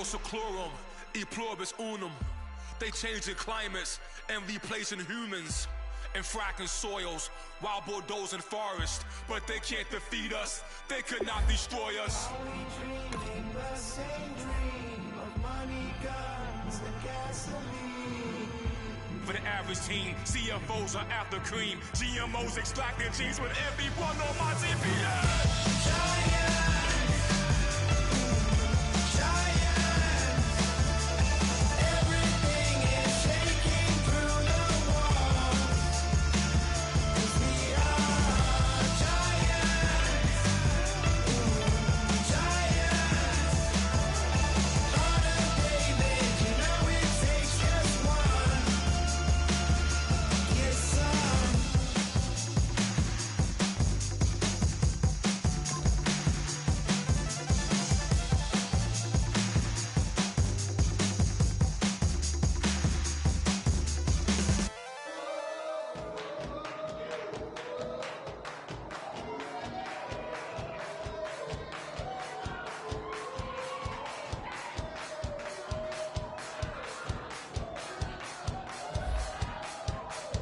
seclorum, e pluribus unum. They changing climates and replacing humans and fracking soils while bulldozing forests. But they can't defeat us, they could not destroy us. Are we dreaming the same dream of money, guns, and gasoline? For the average team, CFOs are after cream. GMOs extracting genes with everyone on my GPS. Giants, everything is shaking through the walls. 'Cause we are giants, giants. Heart of David, you know it takes just one. Yes, son.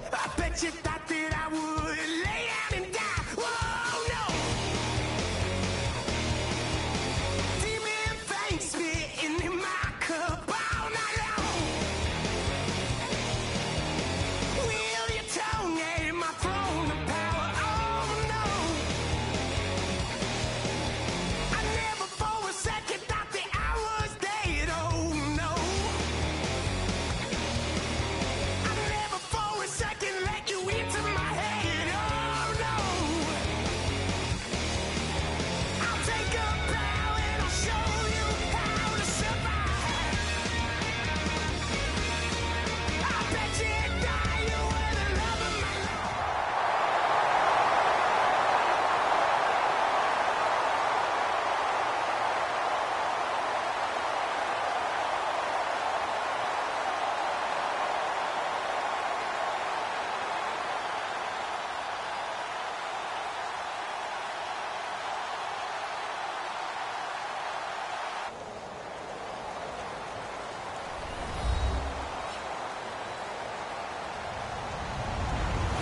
I bet you thought that I would lay down and die. Whoa, no. Demon fangs spitting in my cup all night long. Wheel your tongue at my throne of power. Oh, no. I never for a second thought that I was dead. Oh, no. I never for a second let you into my head. Oh no! I'll take a bow and I'll show you how to survive. I bet you die, you were the love of my life.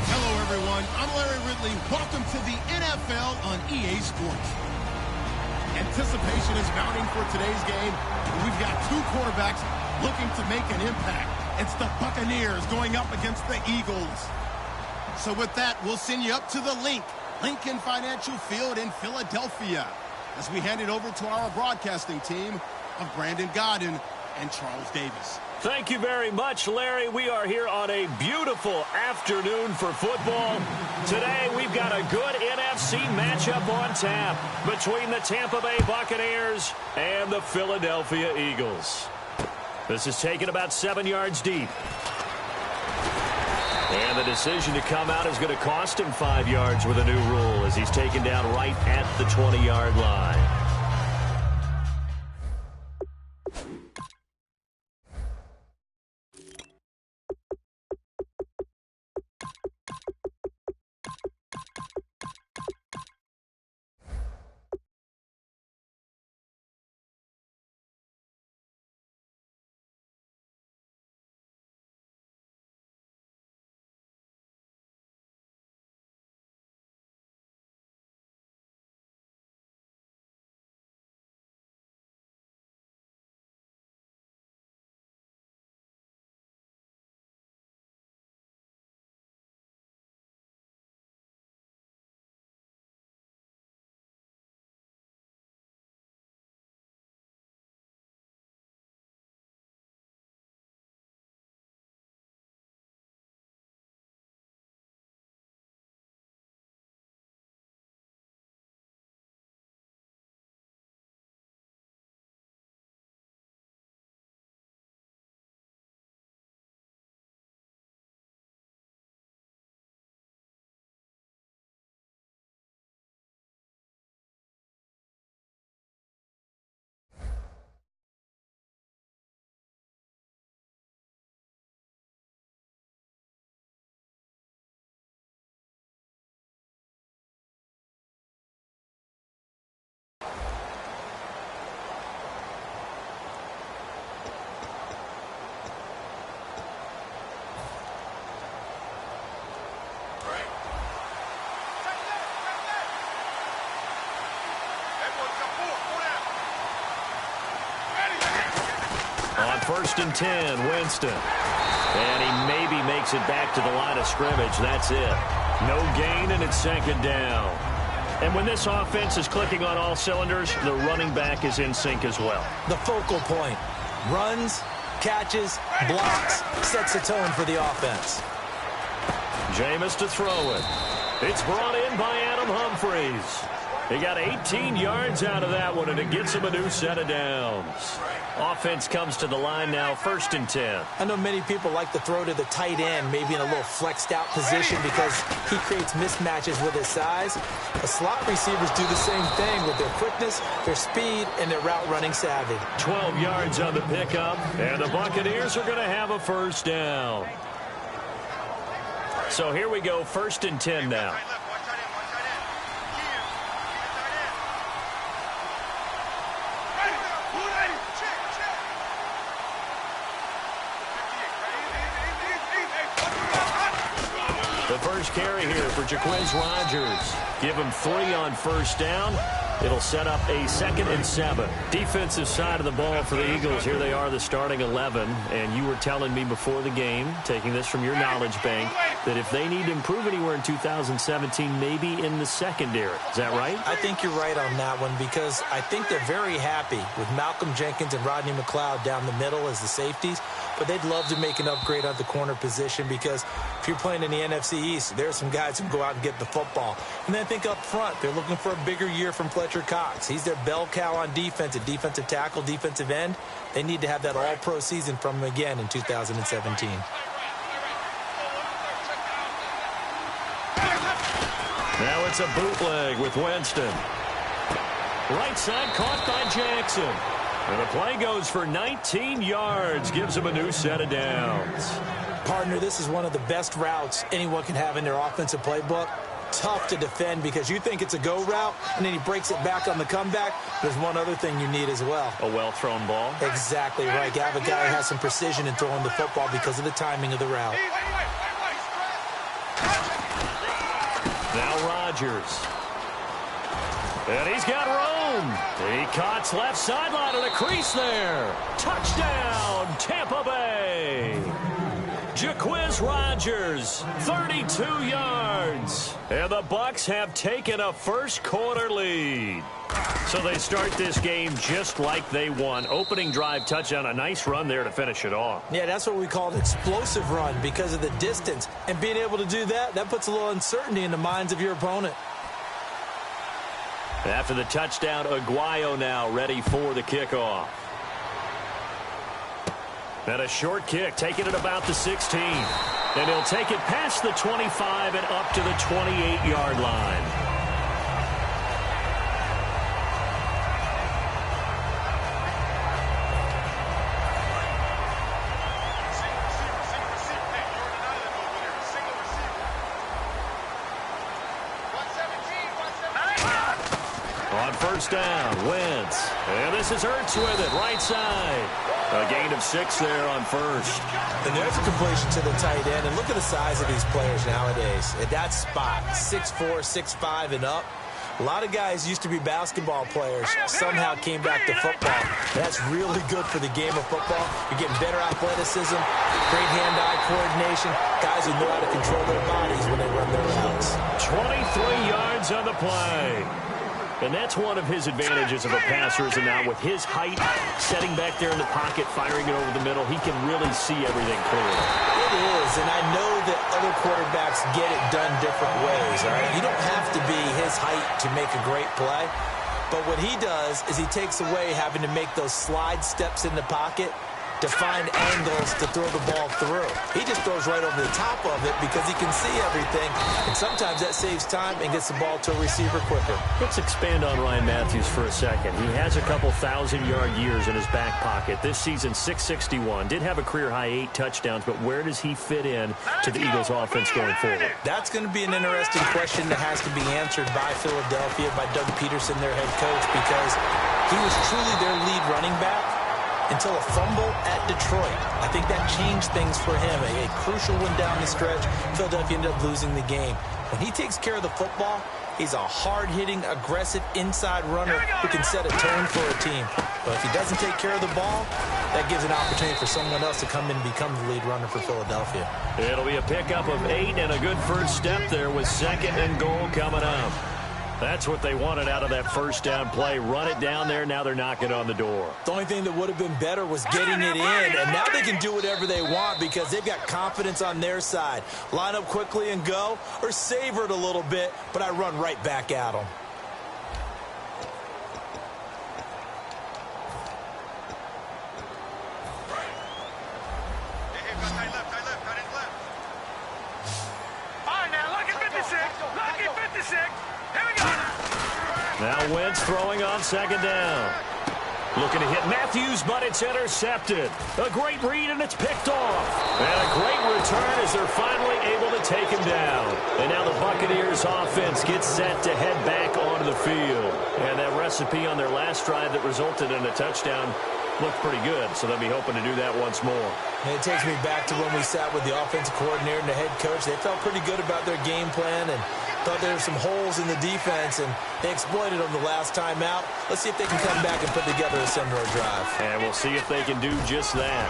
Hello, everyone. I'm Larry Ridley. Welcome to the NFL on EA Sports. Anticipation is mounting for today's game. We've got two quarterbacks looking to make an impact. It's the Buccaneers going up against the Eagles. So with that, we'll send you up to the Lincoln Financial Field in Philadelphia, as we hand it over to our broadcasting team of Brandon Godden and Charles Davis. Thank you very much, Larry. We are here on a beautiful afternoon for football. Today, we've got a good NFC matchup on tap between the Tampa Bay Buccaneers and the Philadelphia Eagles. This is taken about 7 yards deep. And the decision to come out is going to cost him 5 yards with a new rule, as he's taken down right at the 20-yard line. first and 10, Winston. And he maybe makes it back to the line of scrimmage. That's it. No gain, and it's second down. And when this offense is clicking on all cylinders, the running back is in sync as well. The focal point. Runs, catches, blocks, sets the tone for the offense. Jameis to throw it. It's brought in by Adam Humphries. He got 18 yards out of that one, and it gets him a new set of downs. Offense comes to the line now, first and 10. I know many people like to throw to the tight end, maybe in a little flexed out position because he creates mismatches with his size. The slot receivers do the same thing with their quickness, their speed, and their route running savvy. 12 yards on the pickup, and the Buccaneers are going to have a first down. So here we go, first and 10 now. The first carry here for Jaquiz Rodgers. Give him 3 on first down. It'll set up a 2nd and 7. Defensive side of the ball for the Eagles. Here they are, the starting 11. And you were telling me before the game, taking this from your knowledge bank, that if they need to improve anywhere in 2017, maybe in the secondary. Is that right? I think you're right on that one because I think they're very happy with Malcolm Jenkins and Rodney McLeod down the middle as the safeties. But they'd love to make an upgrade at the corner position because if you're playing in the NFC East, there are some guys who can go out and get the football. And then I think up front, they're looking for a bigger year from Fletcher Cox. He's their bell cow on defense, a defensive tackle, defensive end. They need to have that all-pro season from him again in 2017. Now it's a bootleg with Winston. Right side caught by Jackson. And the play goes for 19 yards, gives him a new set of downs. Partner, this is one of the best routes anyone can have in their offensive playbook. Tough to defend because you think it's a go route, and then he breaks it back on the comeback. There's one other thing you need as well. A well-thrown ball? Exactly right. You have a guy who has some precision in throwing the football because of the timing of the route. Now Rodgers. And he's got room. He cuts left sideline and a crease there. Touchdown, Tampa Bay. Jaquiz Rodgers, 32 yards. And the Bucs have taken a first quarter lead. So they start this game just like they won. Opening drive touchdown, a nice run there to finish it off. Yeah, that's what we call an explosive run because of the distance. And being able to do that, that puts a little uncertainty in the minds of your opponent. After the touchdown, Aguayo now ready for the kickoff. And a short kick, taking it about the 16. And he'll take it past the 25 and up to the 28-yard line. On first down, Wentz. And this is Ertz with it, right side. A gain of 6 there on first. And there's a completion to the tight end. And look at the size of these players nowadays. At that spot, 6'4", 6'5", and up. A lot of guys used to be basketball players, somehow came back to football. That's really good for the game of football. You're getting better athleticism, great hand-eye coordination, guys who know how to control their bodies when they run their routes. 23 yards on the play. And that's one of his advantages of a passer, is now with his height, setting back there in the pocket, firing it over the middle, he can really see everything clearly. It is, and I know that other quarterbacks get it done different ways, all right? You don't have to be his height to make a great play, but what he does is he takes away having to make those slide steps in the pocket to find angles to throw the ball through. He just throws right over the top of it because he can see everything, and sometimes that saves time and gets the ball to a receiver quicker. Let's expand on Ryan Matthews for a second. He has a couple 1,000-yard years in his back pocket. This season, 661. Did have a career-high 8 touchdowns, but where does he fit in to the Eagles' offense going forward? That's going to be an interesting question that has to be answered by Philadelphia, by Doug Peterson, their head coach, because he was truly their lead running back until a fumble at Detroit. I think that changed things for him. A crucial one down the stretch. Philadelphia ended up losing the game. When he takes care of the football, He's a hard-hitting, aggressive inside runner who can set a tone for a team. But if he doesn't take care of the ball, that gives an opportunity for someone else to come in and become the lead runner for Philadelphia. It'll be a pickup of 8 and a good first step there with 2nd and goal coming up. That's what they wanted out of that first down play. Run it down there. Now they're knocking on the door. The only thing that would have been better was getting it in. And now they can do whatever they want because they've got confidence on their side. Line up quickly and go, or savor it a little bit, but I run right back at them. Now Wentz throwing on 2nd down. Looking to hit Matthews, but it's intercepted. A great read, and it's picked off. And a great return as they're finally able to take him down. And now the Buccaneers offense gets set to head back onto the field. And that recipe on their last drive that resulted in a touchdown looked pretty good, so they'll be hoping to do that once more. And it takes me back to when we sat with the offensive coordinator and the head coach. They felt pretty good about their game plan and thought there were some holes in the defense, and they exploited them the last time out. Let's see if they can come back and put together a similar drive. And we'll see if they can do just that.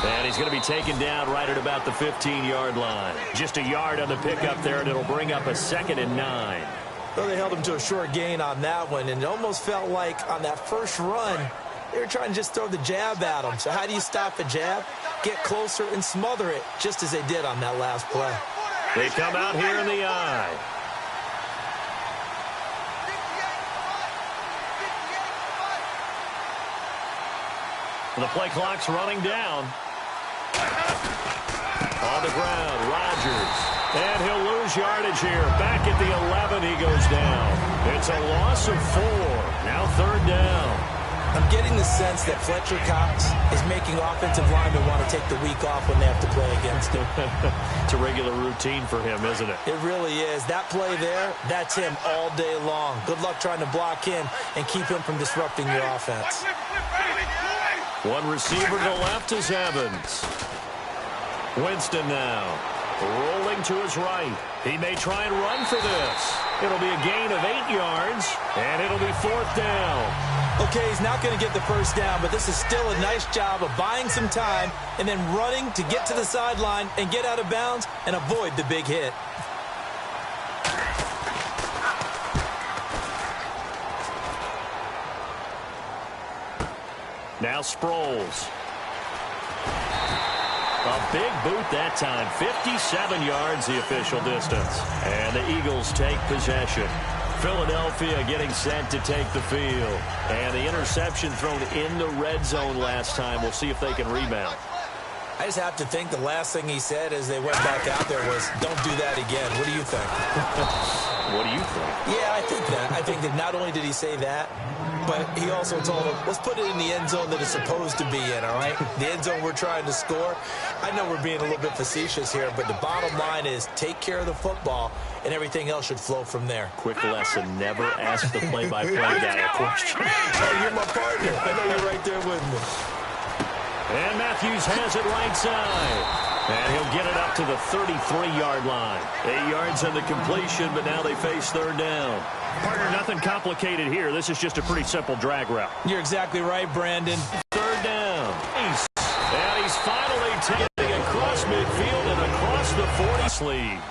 And he's going to be taken down right at about the 15-yard line. Just a yard on the pickup there, and it'll bring up a 2nd and 9. Well, they held him to a short gain on that one, and it almost felt like on that first run, they were trying to just throw the jab at him. So how do you stop a jab? Get closer and smother it, just as they did on that last play. They come out here in the eye. The play clock's running down. On the ground, Rodgers. And he'll lose yardage here. Back at the 11, he goes down. It's a loss of 4. Now 3rd down. I'm getting the sense that Fletcher Cox is making offensive linemen want to take the week off when they have to play against him. It's a regular routine for him, isn't it? It really is. That play there, that's him all day long. Good luck trying to block him and keep him from disrupting your offense. One receiver to the left is Evans. Winston now. Rolling to his right. He may try and run for this. It'll be a gain of 8 yards, and it'll be 4th down. Okay, he's not going to get the first down, but this is still a nice job of buying some time and then running to get to the sideline and get out of bounds and avoid the big hit. Now Sproles. A big boot that time. 57 yards the official distance. And the Eagles take possession. Philadelphia getting set to take the field. And the interception thrown in the red zone last time. We'll see if they can rebound. I just have to think the last thing he said as they went back out there was, don't do that again. What do you think? What do you think? Yeah, I think that. I think that not only did he say that, but he also told him, let's put it in the end zone that it's supposed to be in, all right? The end zone we're trying to score. I know we're being a little bit facetious here, but the bottom line is take care of the football, and everything else should flow from there. Quick lesson, never ask the play-by-play guy a question. Hey, you're my partner. I know you're right there with me. And Matthews has it right side. And he'll get it up to the 33-yard line. 8 yards on the completion, but now they face 3rd down. Partner, nothing complicated here. This is just a pretty simple drag route. You're exactly right, Brandon. 3rd down. And he's finally taking across midfield and across the 40 sleeve.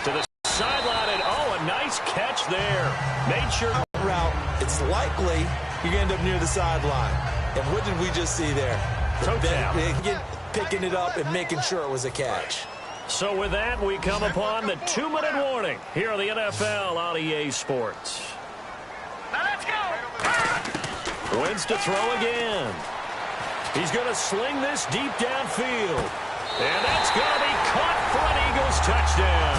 To the sideline, and oh, a nice catch there. Made sure. Route, it's likely you're going to end up near the sideline. And what did we just see there? Picking it up and making sure it was a catch. So with that, we come upon the 2-minute warning here on the NFL on EA Sports. Now let's go! Wins to throw again. He's going to sling this deep downfield. And that's going to be caught for an Eagles touchdown.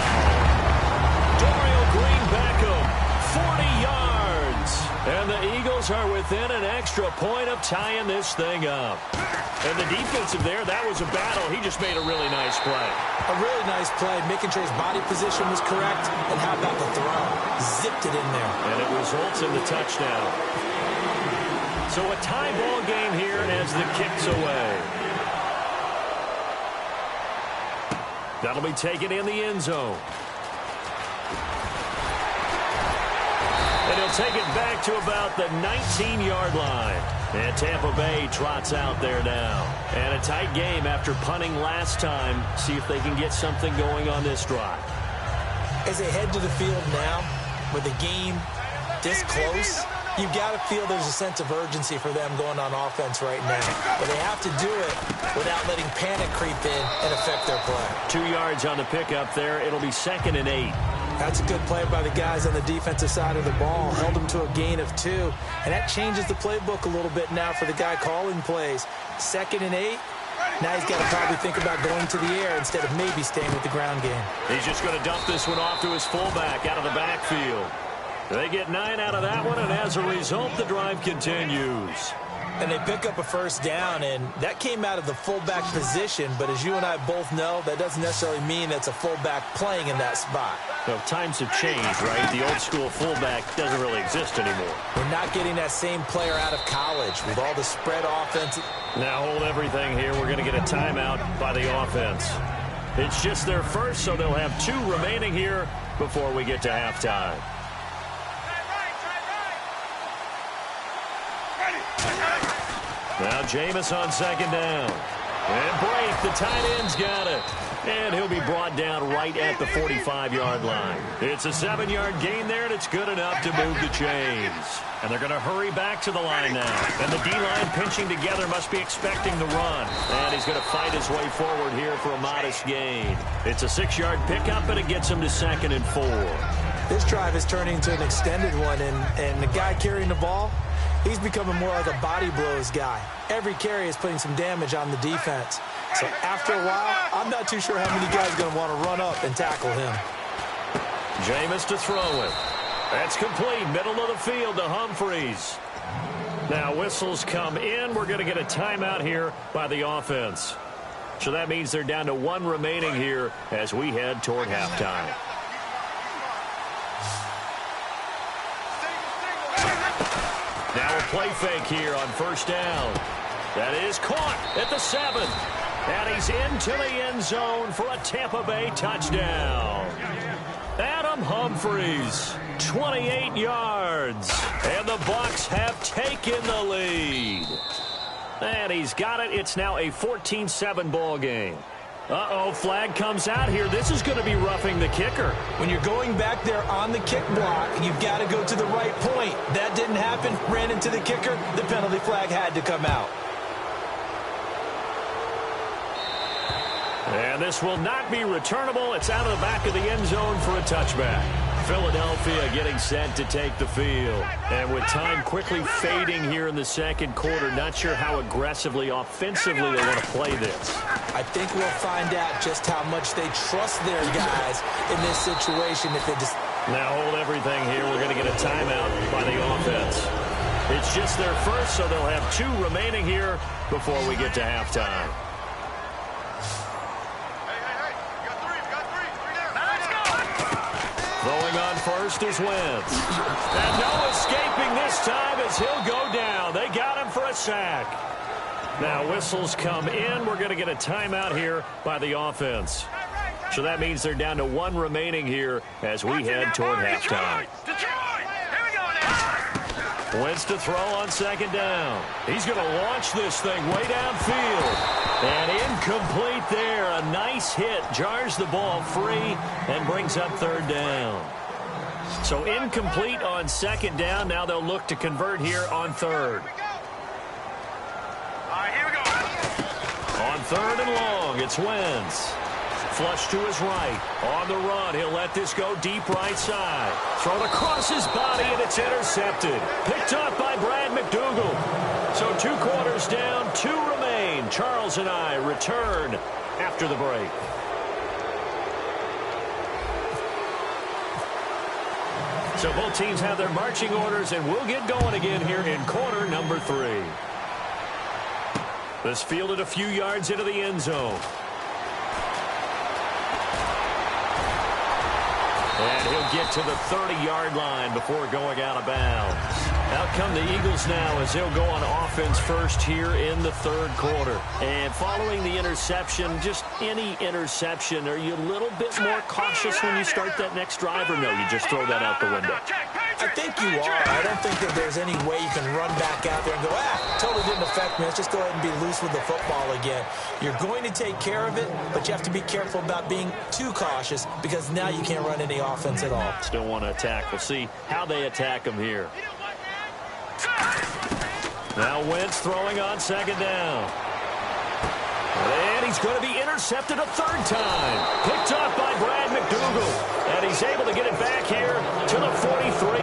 Dorial Green Beckham, 40 yards. And the Eagles are within an extra point of tying this thing up. And the defensive there, that was a battle. He just made a really nice play. A really nice play, making sure his body position was correct. And how about the throw? Zipped it in there. And it results in the touchdown. So a tie ball game here as the kick's away. That'll be taken in the end zone. And he'll take it back to about the 19-yard line. And Tampa Bay trots out there now. And a tight game after punting last time. See if they can get something going on this drive. As they head to the field now, with the game this close, you've got to feel there's a sense of urgency for them going on offense right now. But they have to do it without letting panic creep in and affect their play. 2 yards on the pickup there. It'll be 2nd and 8. That's a good play by the guys on the defensive side of the ball. Held them to a gain of 2. And that changes the playbook a little bit now for the guy calling plays. 2nd and 8. Now he's got to probably think about going to the air instead of maybe staying with the ground game. He's just going to dump this one off to his fullback out of the backfield. They get 9 out of that one, and as a result, the drive continues. And they pick up a first down, and that came out of the fullback position. But as you and I both know, that doesn't necessarily mean that's a fullback playing in that spot. Well, times have changed, right? The old school fullback doesn't really exist anymore. We're not getting that same player out of college with all the spread offense. Now hold everything here. We're going to get a timeout by the offense. It's just their first, so they'll have 2 remaining here before we get to halftime. Now Jameis on 2nd down. And break, the tight end's got it. And he'll be brought down right at the 45-yard line. It's a 7-yard gain there, and it's good enough to move the chains. And they're going to hurry back to the line now. And the D-line pinching together must be expecting the run. And he's going to fight his way forward here for a modest gain. It's a 6-yard pickup, and it gets him to 2nd and 4. This drive is turning into an extended one, and the guy carrying the ball, he's becoming more like a body blows guy. Every carry is putting some damage on the defense. So after a while, I'm not too sure how many guys are going to want to run up and tackle him. Jameis to throw it. That's complete. Middle of the field to Humphreys. Now whistles come in. We're going to get a timeout here by the offense. So that means they're down to 1 remaining here as we head toward halftime. Now a play fake here on first down. That is caught at the 7. And he's into the end zone for a Tampa Bay touchdown. Adam Humphreys, 28 yards. And the Bucs have taken the lead. And he's got it. It's now a 14-7 ball game. Uh-oh, flag comes out here. This is going to be roughing the kicker. When you're going back there on the kick block, you've got to go to the right point. That didn't happen. Ran into the kicker. The penalty flag had to come out. And this will not be returnable. It's out of the back of the end zone for a touchback. Philadelphia getting set to take the field. And with time quickly fading here in the second quarter, not sure how aggressively, offensively they want to play this. I think we'll find out just how much they trust their guys in this situation. If they just Now hold everything here. We're going to get a timeout by the offense. It's just their first, so they'll have 2 remaining here before we get to halftime. Throwing on first is Wentz. And no escaping this time as he'll go down. They got him for a sack. Now whistles come in. We're going to get a timeout here by the offense. So that means they're down to 1 remaining here as we head toward halftime. Wentz to throw on 2nd down. He's going to launch this thing way downfield. And incomplete there. A nice hit. Jars the ball free and brings up 3rd down. So incomplete on 2nd down. Now they'll look to convert here on 3rd. Here we go. On 3rd and long, it's Wentz. Flush to his right. On the run, he'll let this go deep right side. Thrown across his body, and it's intercepted. Picked up by Brad McDougal. So 2 quarters down, 2 remain. Charles and I return after the break. So both teams have their marching orders, and we'll get going again here in quarter number 3. This fielded a few yards into the end zone. And he'll get to the 30-yard line before going out of bounds. Out come the Eagles now as they'll go on offense first here in the 3rd quarter. And following the interception, just any interception, are you a little bit more cautious when you start that next drive, or no, you just throw that out the window? I think you are. I don't think that there's any way you can run back out there and go, totally didn't affect me. Let's just go ahead and be loose with the football again. You're going to take care of it, but you have to be careful about being too cautious because now you can't run any offense at all. Still want to attack. We'll see how they attack him here. Now Wentz throwing on second down. And he's going to be intercepted a third time. Picked up by Brad McDougal. And he's able to get it back here to the 43.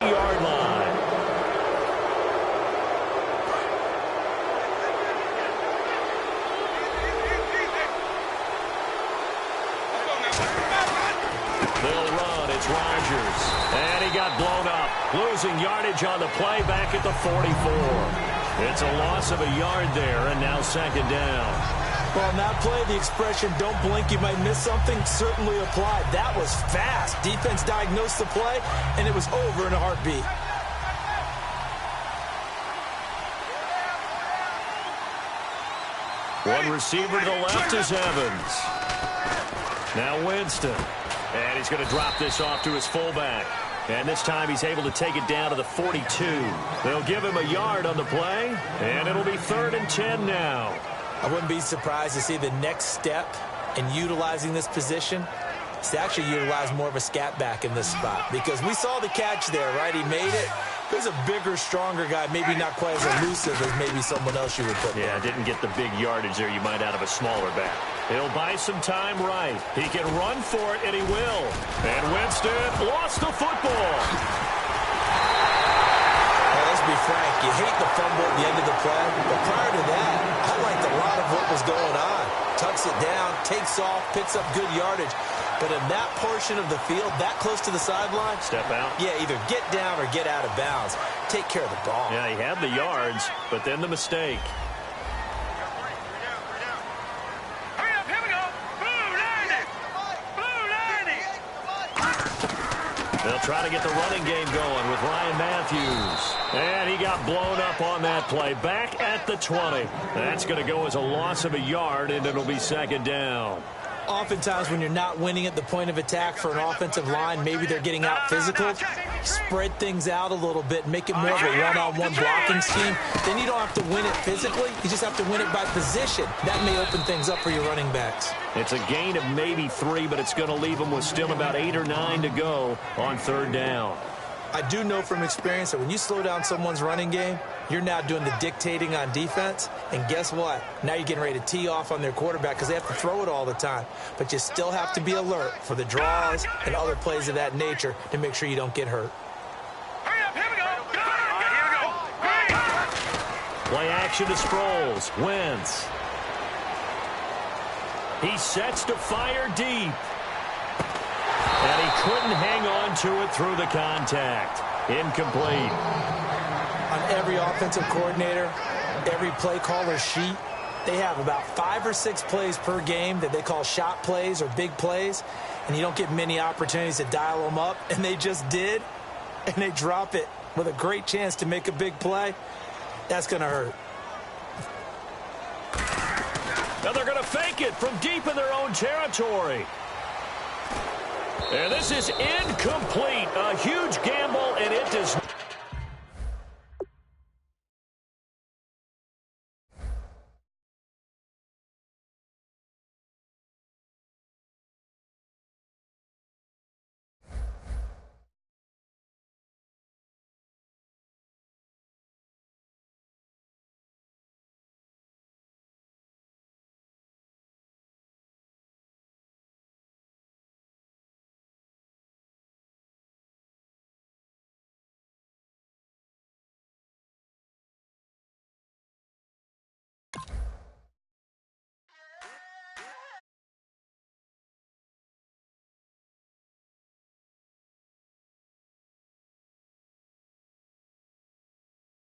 Yard line. They'll run. It's Rodgers. And he got blown up. Losing yardage on the play back at the 44. It's a loss of a yard there, and now second down. Well, on that play, the expression, don't blink, you might miss something, certainly applied. That was fast. Defense diagnosed the play, and it was over in a heartbeat. One receiver to the left is Evans. Now Winston. And he's going to drop this off to his fullback. And this time he's able to take it down to the 42. They'll give him a yard on the play, and it'll be 3rd and 10 now. I wouldn't be surprised to see the next step in utilizing this position is to actually utilize more of a scat back in this spot. Because we saw the catch there, right? He made it. He's a bigger, stronger guy, maybe not quite as elusive as maybe someone else you would put there. Yeah, didn't get the big yardage there you might out of a smaller back. He'll buy some time right. He can run for it, and he will. And Winston lost the football. Let's be frank, you hate the fumble at the end of the play, but prior to that, I liked a lot of what was going on. Tucks it down, takes off, picks up good yardage. But in that portion of the field, that close to the sideline, step out. Yeah, either get down or get out of bounds. Take care of the ball. Yeah, he had the yards, but then the mistake. Hurry up, here we go. Blue 90. Blue 90. They'll try to get the running game going with Ryan Matthews. And he got blown up on that play. Back at the 20. That's going to go as a loss of a yard, and it'll be second down. Oftentimes when you're not winning at the point of attack for an offensive line, maybe they're getting out physical, spread things out a little bit, make it more of a one-on-one blocking scheme. Then you don't have to win it physically. You just have to win it by position. That may open things up for your running backs. It's a gain of maybe 3, but it's going to leave them with still about 8 or 9 to go on 3rd down. I do know from experience that when you slow down someone's running game, you're now doing the dictating on defense. And guess what? Now you're getting ready to tee off on their quarterback because they have to throw it all the time. But you still have to be alert for the draws and other plays of that nature to make sure you don't get hurt. Hurry up, here we go. All right, here we go. Hurry. Play action to Sproles. Wentz. He sets to fire deep. And he couldn't hang on to it through the contact. Incomplete. On every offensive coordinator, every play caller sheet, they have about 5 or 6 plays per game that they call shot plays or big plays, and you don't get many opportunities to dial them up, and they just did, and they drop it with a great chance to make a big play. That's going to hurt. Now they're going to fake it from deep in their own territory. And this is incomplete. A huge gamble, and it does